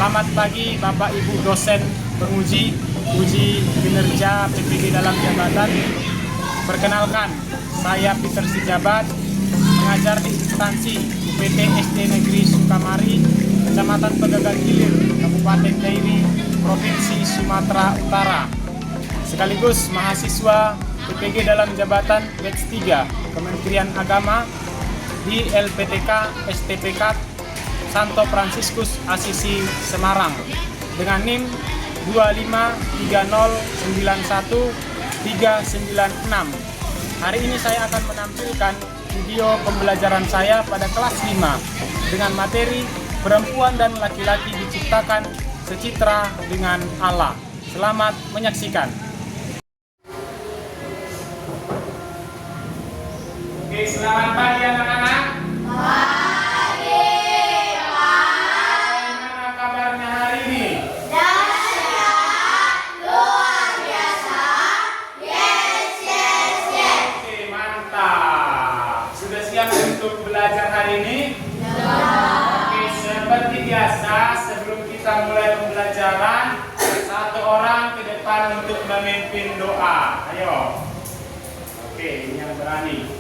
Selamat pagi Bapak Ibu dosen penguji uji kinerja PPG dalam jabatan. Perkenalkan, saya Peter Sijabat, mengajar di instansi UPT SD Negeri Sukamari, Kecamatan Pegagan Hilir, Kabupaten Dairi, Provinsi Sumatera Utara. Sekaligus mahasiswa PPG dalam jabatan batch 3 Kementerian Agama di LPTK STPK Santo Fransiskus Asisi Semarang dengan NIM 253091396. Hari ini saya akan menampilkan video pembelajaran saya pada kelas 5 dengan materi perempuan dan laki-laki diciptakan secitra dengan Allah. Selamat menyaksikan. Oke, selamat pagi anak-anak. Untuk belajar hari ini? Oke, seperti biasa sebelum kita mulai pembelajaran, satu orang ke depan untuk memimpin doa. Ayo. Oke, ini yang berani.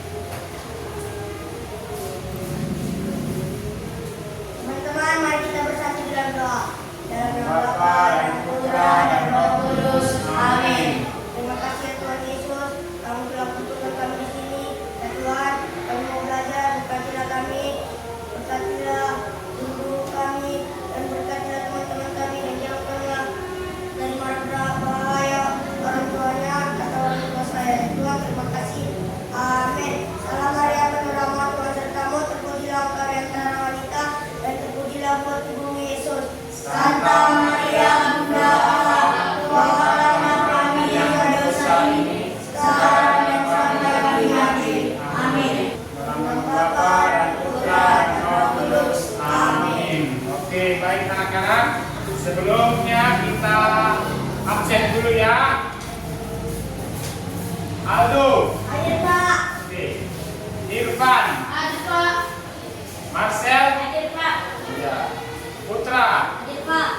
Teman-teman, mari kita bersatu dalam doa. Dalam nama Bapa dan Putra dan Roh Kudus. Amin. Terima kasih ya Tuhan Yesus, kamu telah kumpulkan kami di sini. Ya Tuhan, kami mau belajar, berkatilah kami, berkatilah guru kami, dan berkatilah teman-teman kami, dan jauhkanlah dari mara bahaya orang tuanya atau orang tua saya. Tuhan, terima kasih. Amin. Salam Maria penuh rahmat, Tuhan sertamu, terpujilah engkau di antara wanita, dan terpujilah buah tubuhmu Yesus. Santa Maria Bunda Allah, doakanlah kami yang berdosa ini, sekarang dan sampai hari mati. Amin. Dalam nama Bapa dan Putra dan Roh Kudus. Amin. Oke, baik anak-anak. Sebelumnya kita absen dulu ya. Aldo. Hadir Pak. Oke. Irfan. Hadir Pak. Marcel. Hadir Pak. Ya. Putra. Hadir Pak.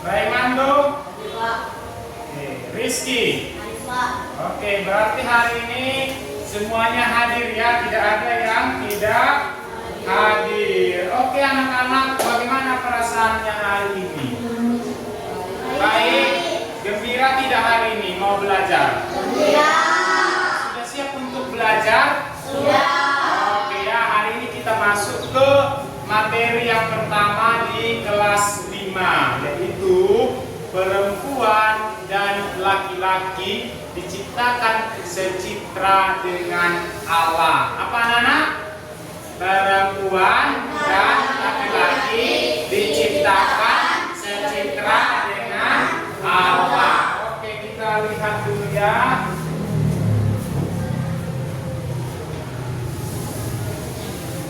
Raimando. Hadir Pak. Oke. Rizky. Hadir Pak. Oke, berarti hari ini semuanya hadir ya, tidak ada yang tidak hadir. Oke anak-anak, bagaimana perasaannya hari ini? Baik, gembira tidak hari ini mau belajar? Gembira. Sudah siap untuk belajar? Sudah. Oke ya, hari ini kita masuk ke materi yang pertama di kelas 5, yaitu perempuan dan laki-laki diciptakan secitra dengan Allah. Apa anak-anak? Perempuan dan laki-laki diciptakan secitra dengan Allah. Oke, kita lihat dulu ya.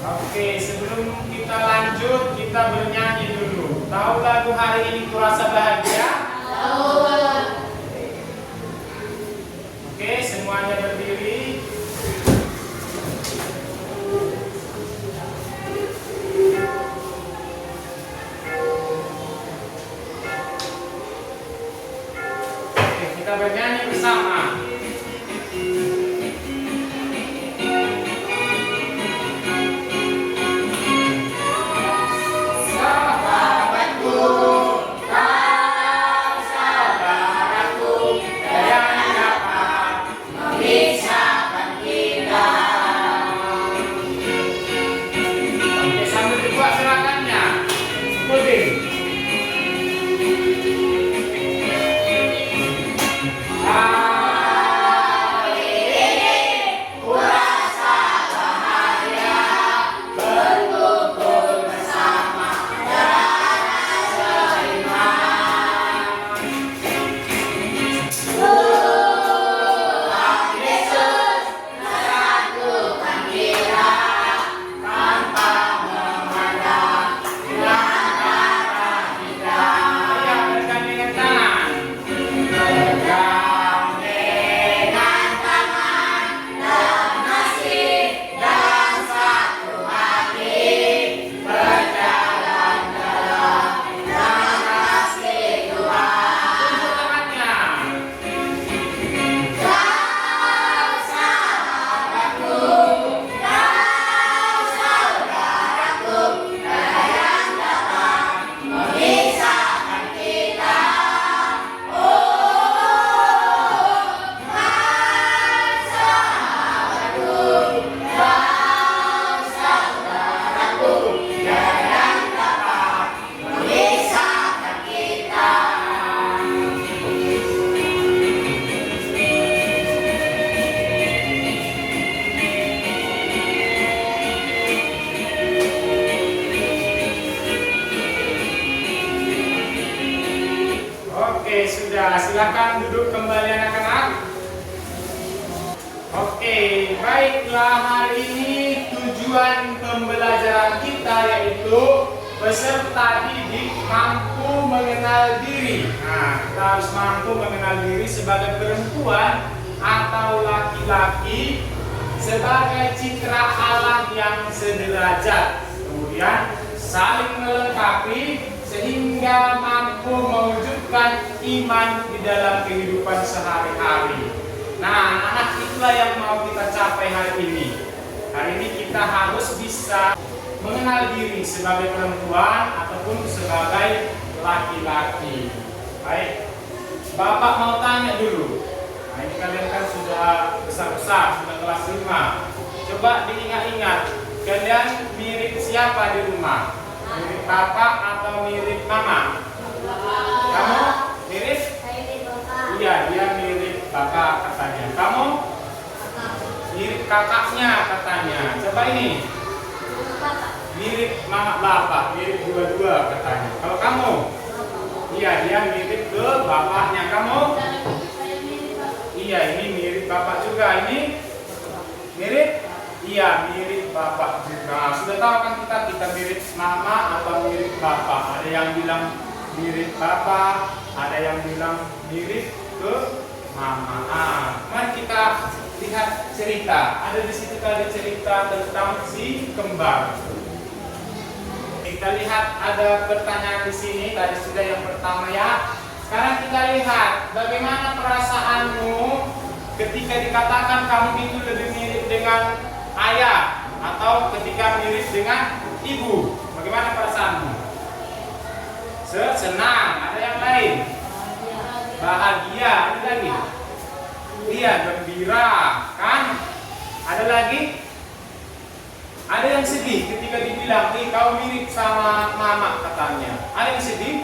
Oke, sebelum kita lanjut, kita bernyanyi dulu. Tahu lagu hari ini Kurasa Bahagia? Tahu. Oke, semuanya berdiri. Oke, kita bernyanyi bersama. Oke, sambil dibuat gerakannya. Puting. Ah. Ya, silakan duduk kembali anak-anak. Oke, baiklah, hari ini tujuan pembelajaran kita yaitu peserta didik mampu mengenal diri. Nah, kita harus mampu mengenal diri sebagai perempuan atau laki-laki sebagai citra Allah yang sederajat. Kemudian saling melengkapi sehingga mampu mewujudkan iman di dalam kehidupan sehari-hari. Nah, anak itulah yang mau kita capai hari ini. Hari ini kita harus bisa mengenal diri sebagai perempuan ataupun sebagai laki-laki. Baik, Bapak mau tanya dulu. Nah, ini kalian kan sudah besar-besar, sudah kelas 5. Coba diingat-ingat, kalian mirip siapa di rumah? Mirip Bapak atau mirip Mama? Kamu mirip? Iya, dia mirip Bapak katanya. Kamu mirip kakaknya katanya. Coba ini mirip Mama Bapak, mirip dua-dua katanya. Kalau kamu? Iya, dia mirip ke bapaknya. Kamu? Iya, ini mirip Bapak juga. Ini mirip? Iya, mirip Bapak juga. Sudah tahu kan kita mirip Mama atau mirip Bapak. Ada yang bilang mirip Bapak, ada yang bilang mirip ke Mama. Mari kita lihat cerita. Ada di situ tadi cerita tentang si kembar. Kita lihat ada pertanyaan di sini. Tadi sudah yang pertama ya. Sekarang kita lihat bagaimana perasaanmu ketika dikatakan kamu itu lebih mirip dengan ayah atau ketika mirip dengan ibu. Bagaimana perasaanmu? Senang. Ada yang lain? Bahagia. Ada lagi? Iya, gembira. Kan? Ada lagi? Ada yang sedih ketika dibilang, kau mirip sama mama katanya. Ada yang sedih?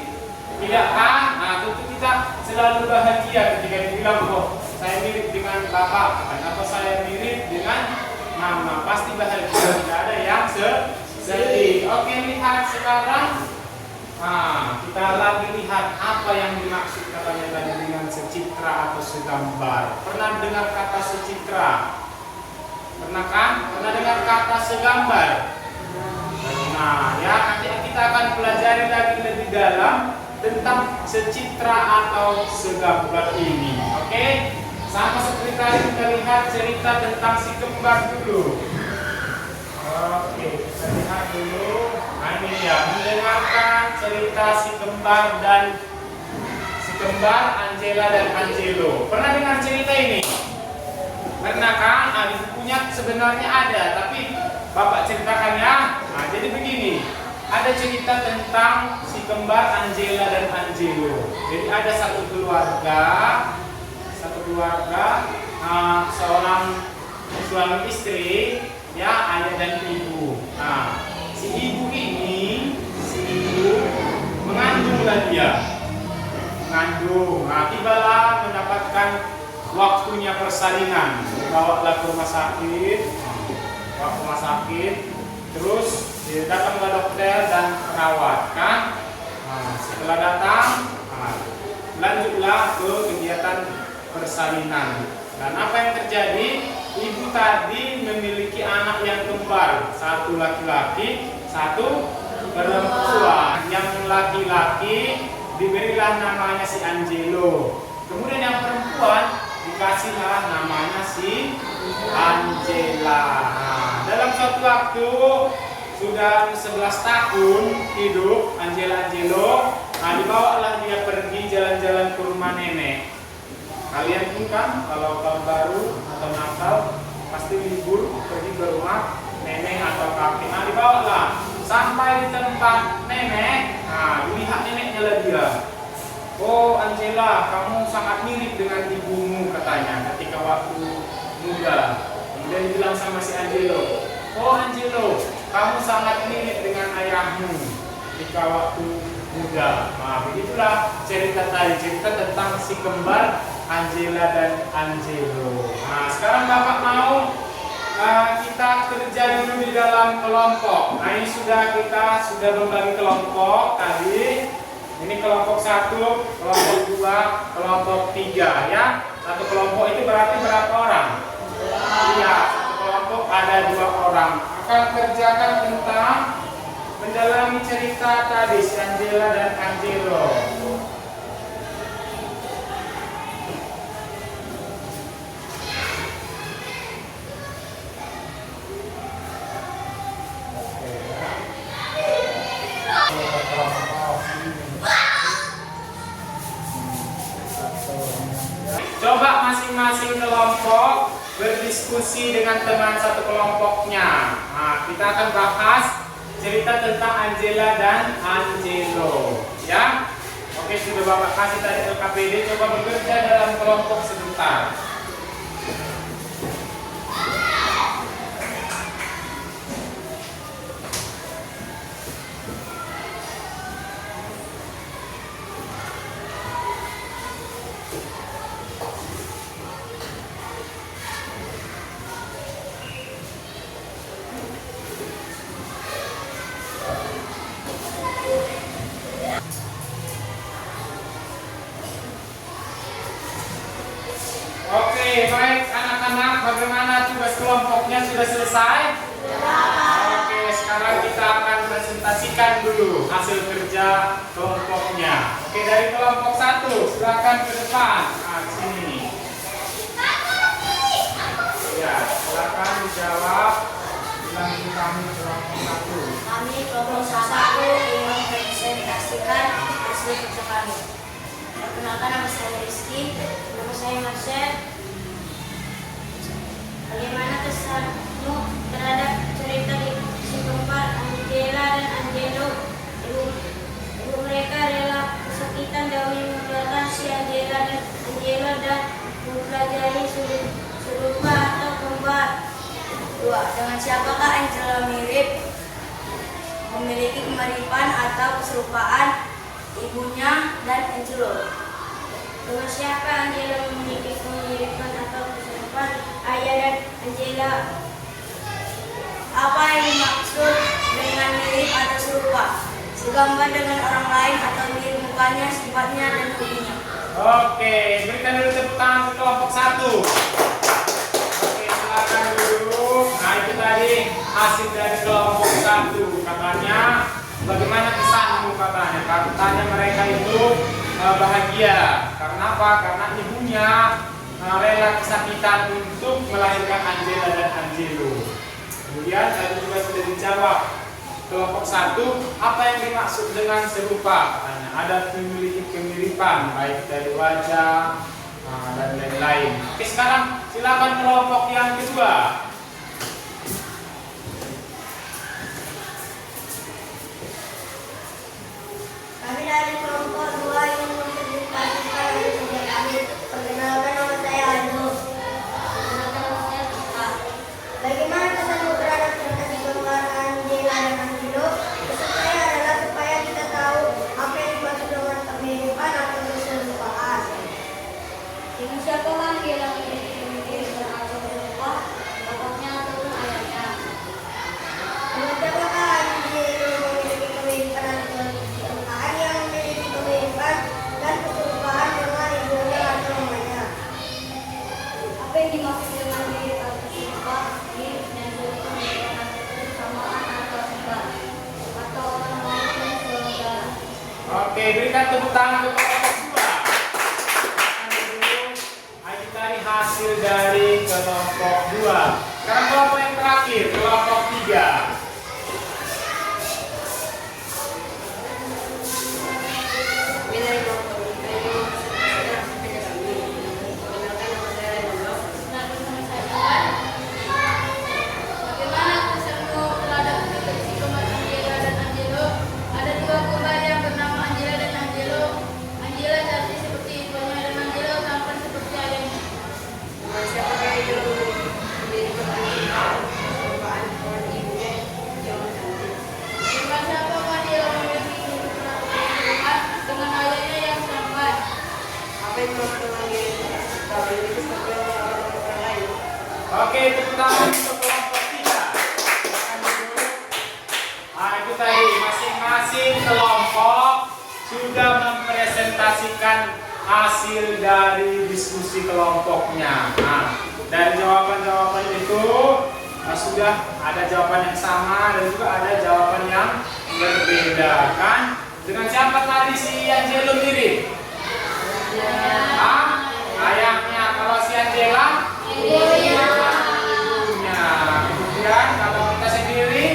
Tidak kan? Nah, tentu kita selalu bahagia ketika dibilang, oh, saya mirip dengan bapak atau saya mirip dengan mama. Pasti bahagia. Tidak ada yang sedih. Oke, lihat sekarang. Nah, kita lagi lihat apa yang dimaksud katanya tadi dengan secitra atau segambar. Pernah dengar kata secitra? Pernah kan? Pernah dengar kata segambar? Nah, ya nanti kita akan pelajari lagi lebih dalam tentang secitra atau segambar ini. Oke? Sama seperti tadi kita lihat cerita tentang si kembar dulu. Oke, kita lihat dulu. Nah, ini ya, mendengarkan cerita si kembar Angela dan Angelo. Pernah dengar cerita ini? Pernah kan? Nah, di bukunya sebenarnya ada, tapi Bapak ceritakan ya. Nah, jadi begini. Ada cerita tentang si kembar Angela dan Angelo. Jadi ada satu keluarga, seorang suami istri, ya, ayah dan ibu. Nah, si ibu mengandunglah dia. Nah, tibalah mendapatkan waktunya persalinan. Dibawalah ke rumah sakit, terus datanglah dokter dan perawat kan. Nah, setelah datang, lanjutlah ke kegiatan persalinan. Dan apa yang terjadi? Ibu tadi memiliki anak yang kembar, satu laki-laki, satu perempuan. Yang laki-laki diberilah namanya si Angelo. Kemudian yang perempuan dikasihlah namanya si Angela. Nah, dalam suatu waktu sudah 11 tahun hidup Angelo. Nah, dibawalah dia pergi jalan-jalan ke rumah nenek. Kalian pun kan kalau tahun baru atau Natal pasti libur pergi ke rumah nenek atau kakek. Nah, dibawalah sampai di tempat nenek. Nah, dilihat neneknya lah dia. Oh, Angela, kamu sangat mirip dengan ibumu katanya ketika waktu muda. Kemudian bilang sama si Angelo, oh Angelo, kamu sangat mirip dengan ayahmu ketika waktu muda. Nah, begitulah cerita tadi, cerita tentang si kembar Angela dan Angelo. Nah, sekarang Bapak mau kita kerja dulu di dalam kelompok. Nah, ini kita sudah membagi kelompok tadi. Ini kelompok 1, kelompok 2, kelompok 3 ya. Satu kelompok itu berarti berapa orang? Iya, satu kelompok ada 2 orang. Akan kerjakan tentang mendalami cerita tadi si Angela dan Angelo. Coba masing-masing kelompok berdiskusi dengan teman satu kelompoknya. Nah, kita akan bahas cerita tentang Angela dan Angelo, ya. Oke, sudah Bapak kasih tadi LKPD, coba bekerja dalam kelompok sebentar. Oke, baik anak-anak, bagaimana tugas kelompoknya sudah selesai? Oke, sekarang kita akan presentasikan dulu hasil kerja kelompoknya. Oke, dari kelompok 1, silakan ke depan. Nah, di sini. Ya, silakan dijawab. Bilang itu kami kelompok 1. Kami kelompok 1 ingin mempresentasikan hasil kerja kami. Perkenalkan, nama saya Rizky, nama saya Marcel. Bagaimana kesanmu terhadap cerita di si keempat Angela dan Angelo? Ibu mereka rela kesakitan demi membiarkan si Angela dan Angelo dan mempelajari serupa atau kembar. 2. Dengan siapakah Angela mirip? Memiliki kemiripan atau keserupaan ibunya dan Angelo. Dengan siapa Angela memiliki kemiripan atau keserupaan ayah dan Angela? Apa yang dimaksud dengan mirip atau serupa? Segambar dengan orang lain atau mirip mukanya, sifatnya, dan hobinya. Oke, berikan dulu tepuk tangan ke kelompok 1. Oke, silakan dulu. Nah, itu tadi hasil dari kelompok 1. Katanya, bagaimana kesanmu katanya? Katanya mereka itu bahagia. Karena apa? Karena ibunya rela kesakitan untuk melahirkan Angela dan Angelo. Kemudian tadi juga sudah dijawab. Kelompok 1, apa yang dimaksud dengan serupa? Katanya ada memiliki kemiripan baik dari wajah dan lain-lain. Oke, sekarang silakan kelompok yang kedua. Kami dari kelompok 2 yang mempresentasikan hasil kerja kami. Perkenalkan, nama saya Aldo. Perkenalkan, nama saya Tika. Bagaimana kesanmu terhadap cerita si kembar Angela dan Angelo? Pesan saya adalah supaya kita tahu apa yang dimaksud dengan kemiripan atau keserupaan. Dengan siapa Angela memiliki kemiripan atau serupa? Bapaknya ataupun ayahnya? Dengan siapakah Angelo memiliki kemiripan atau keserupaan yang memiliki kemiripan dan keserupaan dengan ibunya atau mamanya? Apa yang dimaksud dengan mirip atau serupa? Mirip dan serupa merupakan kesamaan atau serupa atau orang lain yang saudara. Oke, berikan tepuk tangan ke kelompok 2. Ayo kita cari hasil dari kelompok 2. Sekarang kelompok yang terakhir, kelompok 3. Bagaimana kesanmu terhadap si kembar Angela dan Angelo? Ada 2 kembar yang bernama Angela dan Angelo. Angela cantik seperti ibunya dan Angelo tampan seperti ayahnya. Siapakah itu menjadi kebanyakan perubahan orang ibunya yang cantik? Dengan siapa Angela memiliki kebanyakan dengan ayahnya yang tampan? Apa yang dimaksud dengan diri? Tak memiliki seperti orang lain. Oke, tepuk tangan untuk kelompok 3. Silakan dulu. Nah, itu tadi masing-masing kelompok sudah menyaksikan hasil dari diskusi kelompoknya. Nah, dari jawaban-jawaban itu sudah ada jawaban yang sama dan juga ada jawaban yang berbeda, kan? Dengan siapa tadi si Angelo mirip? Ayahnya. Kalau si Angela? Ibunya. Kemudian kalau kita sendiri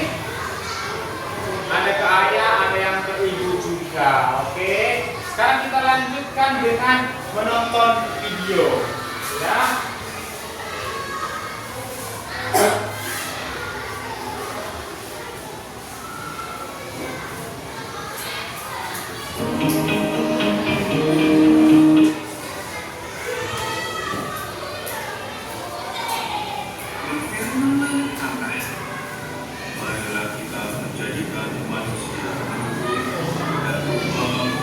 ada ke ayah, ada yang ke ibu juga. Oke. Sekarang kita lanjutkan dengan menonton video. Ya. Marilah kita menjadikan manusia dan rumah yang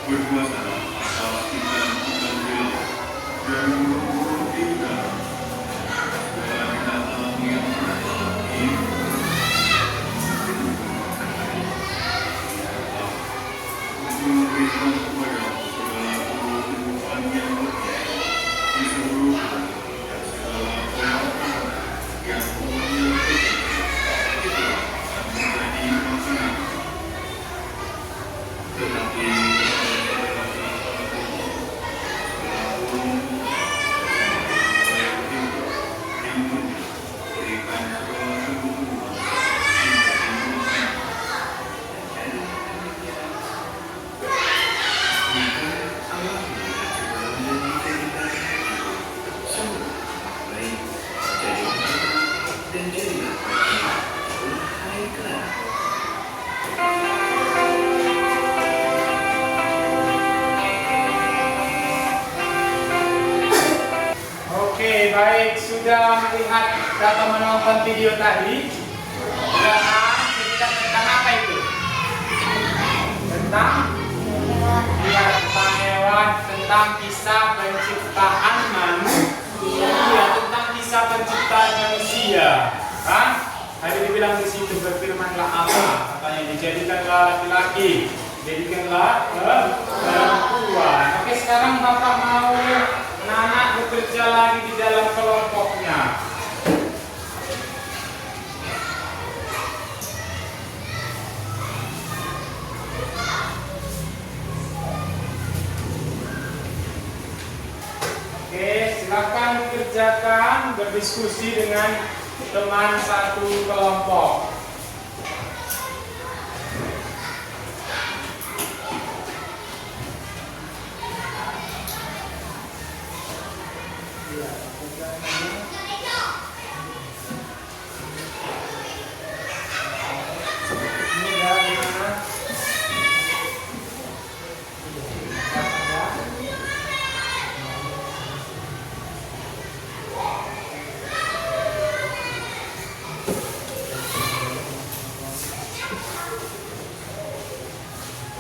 berkuasalah atas ikan-ikan di laut dan burung di udara, segala binatang yang berakal hidup. Memberikan kepada segala tumbuhan yang berbuah di seluruh bumi dan segala orang yang umumnya kecil, itu akan menjadi makanan. Tetapi Oke, baik, sudah melihat atau menonton video tadi. Sudah cerita tentang apa itu? Tentang hewan, tentang kisah penciptaan manusia, tentang kisah penciptaan manusia. Tadi dibilang di situ, berfirmanlah Allah, katanya dijadikanlah laki-laki, jadikanlah perempuan. Oke, sekarang Bapak mau anak bekerja lagi di dalam kelompoknya. Oke, silakan kerjakan, berdiskusi dengan teman satu kelompok.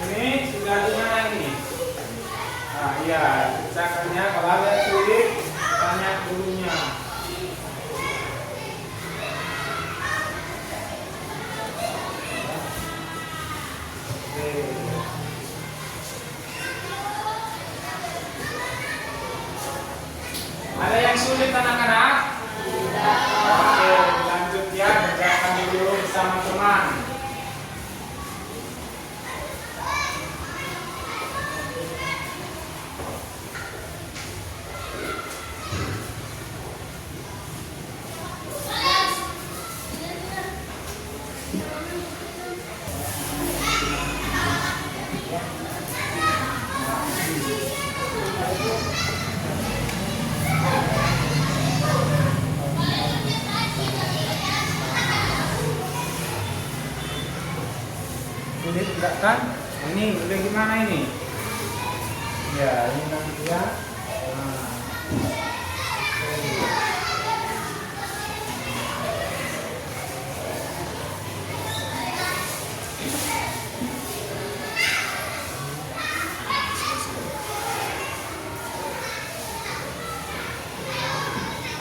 Ini sudah di mana ini? Nah, iya, misalkannya kalau ada sulit, tanya gurunya. Oke. Ada yang sulit anak-anak? Oke, lanjut ya, kerjakan dulu bersama teman. Sulit enggak kan? Ini udah gimana ini? Ya, ini nanti ya. Nah.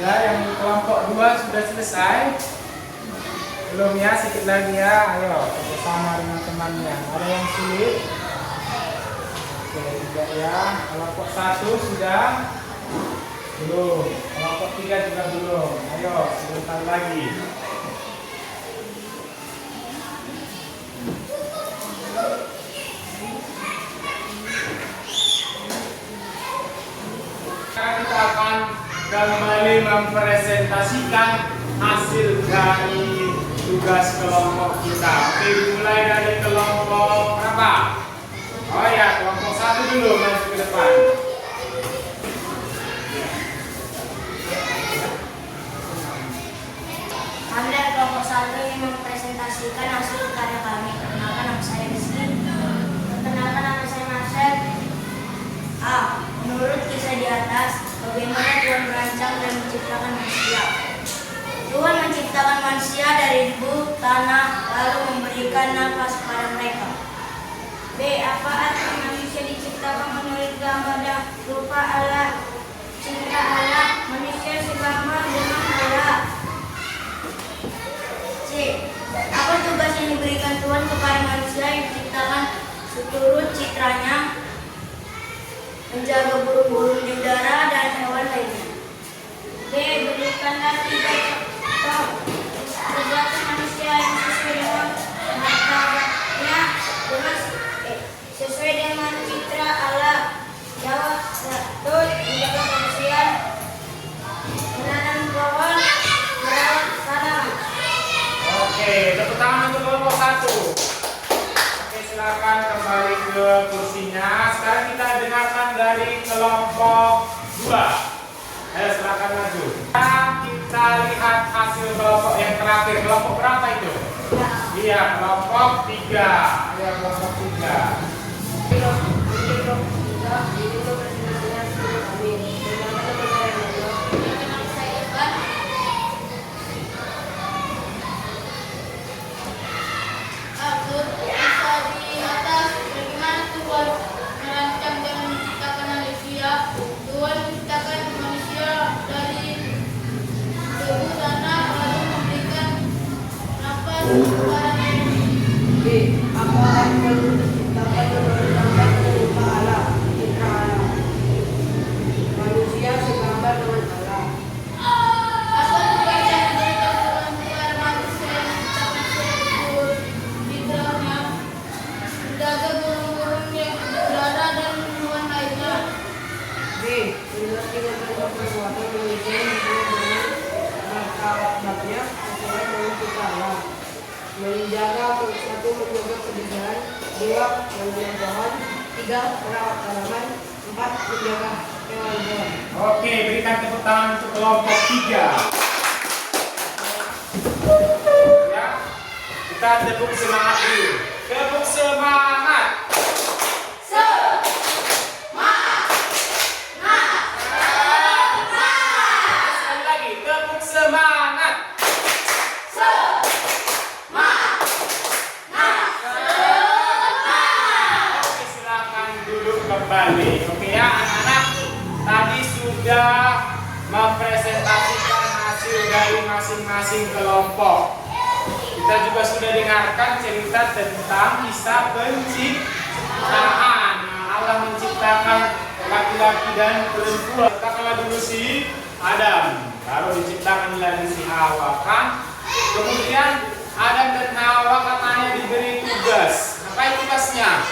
Ya, yang kelompok 2 sudah selesai. Belum ya, sedikit lagi ya. Ayo, bersama dengan temannya. Ada yang sulit? Oke, tidak ya. Kelompok 1 sudah? Belum. Kelompok 3 juga belum. Ayo, sebentar lagi. Sekarang kita akan kembali mempresentasikan hasil dari tugas kelompok kita. Oke, dimulai dari kelompok berapa? Oh ya, kelompok 1 dulu maju ke depan. Kami dari kelompok 1 ingin mempresentasikan hasil karya kami. Perkenalkan nama saya Rizky. Perkenalkan nama saya Marcel. A. Menurut kisah di atas, bagaimana Tuhan merancang dan menciptakan manusia? Tuhan menciptakan manusia dari debu, tanah, lalu memberikan nafas kepada mereka. B. Apa arti manusia diciptakan menurut gambar dan rupa Allah? Cinta Allah, manusia segambar dengan Allah. C. Apa tugas yang diberikan Tuhan kepada manusia yang diciptakan seturut citranya? Menjaga burung-burung di udara dan hewan lainnya. B. Berikanlah 3 contoh perilaku manusia yang sesuai dengan martabatnya sesuai dengan citra Allah. Jawab 1. Menjaga kebersihan, menanam pohon, merawat tanaman. Oke, tepuk tangan untuk kelompok 1. Oke, silakan kembali ke kursinya. Sekarang kita dengarkan dari kelompok 2. Ayo silakan maju. Kita lihat hasil kelompok yang terakhir. Kelompok berapa itu? Iya, kelompok 3. Ayo kelompok 3. Tuhan menciptakan manusia dari debu tanah lalu memberikan nafas kepadanya. B. Apa yang perlu diciptakan menurut gambar dan rupa Allah, citra Allah? Manusia segambar dengan Allah. Apa tugas yang diberikan Tuhan kepada manusia yang diciptakan seturut citranya? Menjaga burung-burung yang berada dan hewan lainnya. B. Mengerti dan perbuatan manusia dengan martabatnya sesuai dengan citra Allah. Menjaga satu menjaga kebersihan, 2. menanam pohon, 3. merawat tanaman, 4. menjaga hewan-hewan. Oke, berikan tepuk tangan untuk kelompok 3. Ya, kita tepuk semangat dulu. Tepuk semangat. Sekali lagi, tepuk semangat. Oke, silakan duduk kembali. Oke ya, anak-anak. Tadi sudah mempresentasikan hasil dari masing-masing kelompok. Kita juga sudah dengarkan cerita tentang kisah penciptaan. Allah menciptakan laki-laki dan perempuan. Katakanlah dulu si Adam, lalu diciptakan lagi si Hawa kan. Kemudian Adam dan Hawa katanya diberi tugas. Apa tugasnya?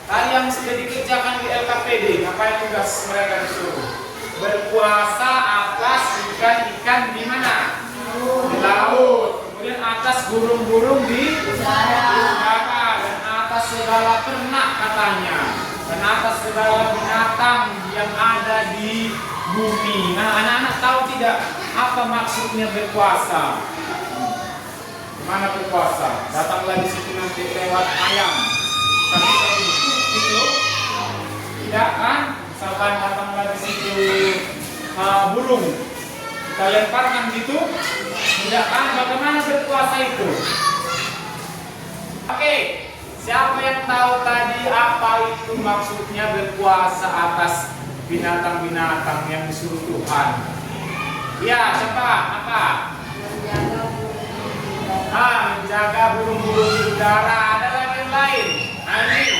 Tadi yang sudah dikerjakan di LKPD, ngapain tugas mereka disuruh? Berpuasa atas ikan-ikan di mana? Di laut. Kemudian atas burung-burung di udara. Dan atas segala ternak katanya. Dan atas segala binatang yang ada di bumi. Nah, anak-anak tahu tidak apa maksudnya berpuasa? Mana berpuasa? Datanglah di situ nanti lewat ayam. Tapi itu tidak kan? Misalkan datanglah di situ burung, kita lemparkan gitu, tidak kan? Bagaimana berpuasa itu? Oke, siapa yang tahu tadi apa itu maksudnya berpuasa atas binatang-binatang yang disuruh Tuhan? Ya, siapa? Apa? Menjaga burung-burung di udara. Ada lagi yang lain? Amin.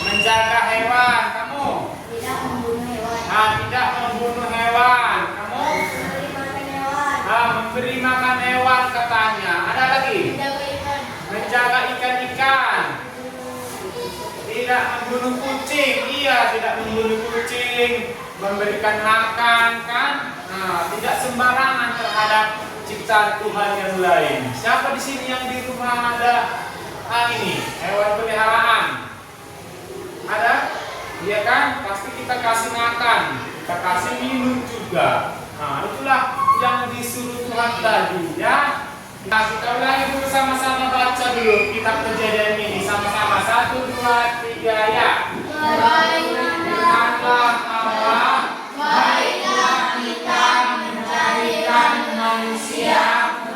Menjaga hewan. Kamu? Tidak membunuh hewan. Tidak membunuh hewan. Kamu? Memberi makan hewan. Memberi makan hewan katanya. Ada lagi? Menjaga ikan. Menjaga ikan-ikan. Tidak membunuh kucing. Iya, tidak membunuh kucing. Memberikan makan kan? Tidak sembarangan terhadap ciptaan Tuhan yang lain. Siapa di sini yang di rumah ada ini hewan peliharaan? Ada? Iya kan? Pasti kita kasih makan, kita kasih minum juga. Itulah yang disuruh Tuhan tadi, ya. Kita ulangi dulu sama-sama, baca dulu kitab Kejadian ini sama-sama. 1, 2, 3 ya. Berfirmanlah Allah, baiklah kita menjadikan manusia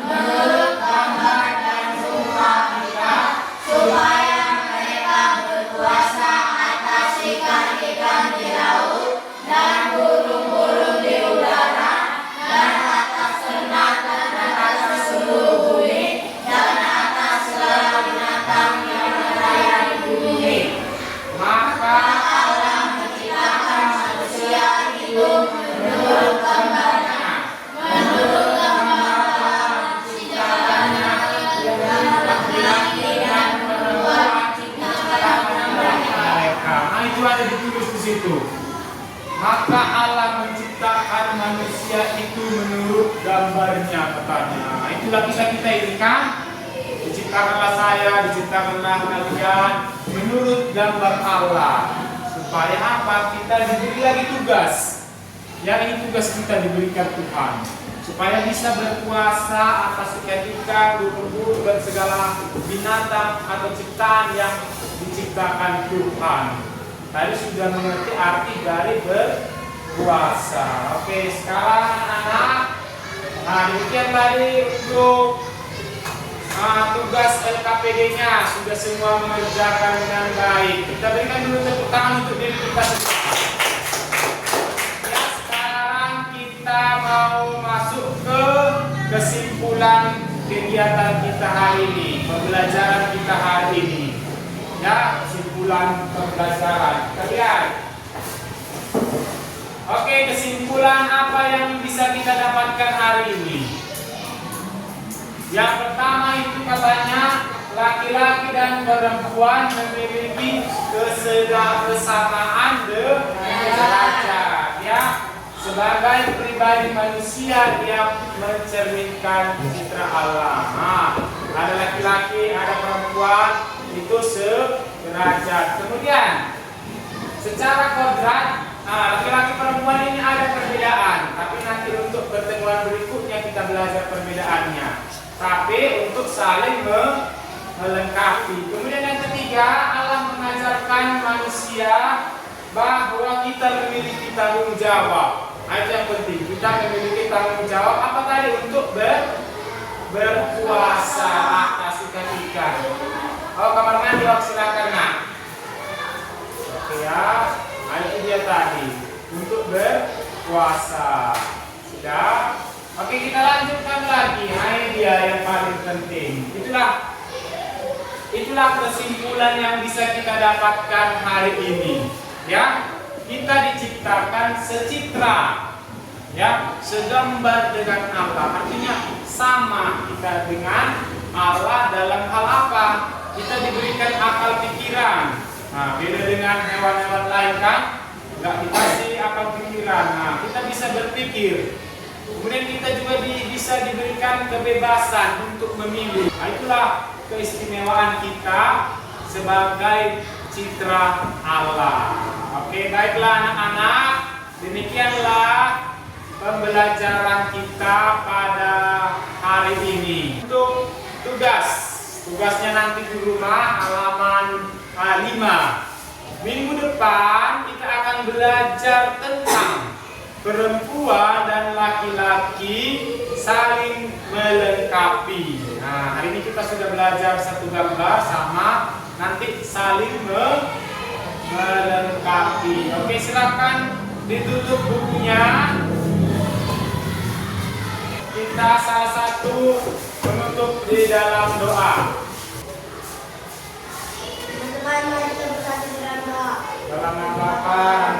menurut gambar dan rupa kita, supaya mereka berkuasa atas ikan-ikan di laut dan burung-burung di udara dan atas ternak dan atas seluruh bumi dan atas segala binatang yang berlayar di bumi. Maka Allah menciptakan manusia itu menurut gambarnya, menurut gambar Allah menciptakannya, laki-laki dan perempuan diciptakan mereka. Itu ada ditulis di situ. Maka Allah menciptakan manusia itu menurut gambarnya katanya. Itulah kita ini kan. Diciptakanlah saya, diciptakanlah kalian menurut gambar Allah. Supaya apa? Kita diberi lagi tugas. Ya, ini tugas kita diberikan Tuhan. Supaya bisa berpuasa atas ikan-ikan, burung-burung dan segala binatang atau ciptaan yang diciptakan Tuhan. Tadi sudah mengerti arti dari berpuasa. Oke, sekarang anak-anak, demikian tadi untuk tugas LKPD-nya sudah semua mengerjakan dengan baik. Kita berikan dulu tepuk tangan untuk diri kita sendiri. Ya, sekarang kita mau masuk ke kesimpulan kegiatan kita hari ini, pembelajaran kita hari ini. Ya, kesimpulan pembelajaran. Kita lihat. Oke, kesimpulan apa yang bisa kita dapatkan hari ini? Yang pertama itu katanya laki-laki dan perempuan memiliki kesamaan derajat, ya. Sebagai pribadi manusia dia mencerminkan citra Allah. Ada laki-laki, ada perempuan itu sederajat. Kemudian secara kodrat laki-laki perempuan ini ada perbedaan, tapi nanti untuk pertemuan berikutnya kita belajar perbedaannya. Tapi untuk saling melengkapi. Kemudian yang ketiga, Allah mengajarkan manusia bahwa kita memiliki tanggung jawab. Itu yang penting, kita memiliki tanggung jawab apa tadi? Untuk berpuasa atas ikan-ikan. Kamar mandi, silakan nak. Oke ya, itu dia tadi untuk berpuasa. Sudah. Oke, kita lanjutkan lagi. Ini dia yang paling penting. Itulah kesimpulan yang bisa kita dapatkan hari ini. Ya, kita diciptakan secitra, ya, segambar dengan Allah. Artinya sama kita dengan Allah dalam hal apa? Kita diberikan akal pikiran. Beda dengan hewan-hewan lain kan? Nggak dikasih akal pikiran. Kita bisa berpikir. Kemudian kita juga bisa diberikan kebebasan untuk memilih. Itulah keistimewaan kita sebagai citra Allah. Oke, baiklah anak-anak. Demikianlah pembelajaran kita pada hari ini. Untuk tugas Tugasnya nanti di rumah halaman 5. Minggu depan kita akan belajar tentang perempuan dan laki-laki saling melengkapi. Nah, hari ini kita sudah belajar satu gambar sama nanti saling melengkapi. Oke, silakan ditutup bukunya. Kita salah satu menutup di dalam doa. Teman-teman, mari kita bersatu dalam doa. Dalam nama Bapa dan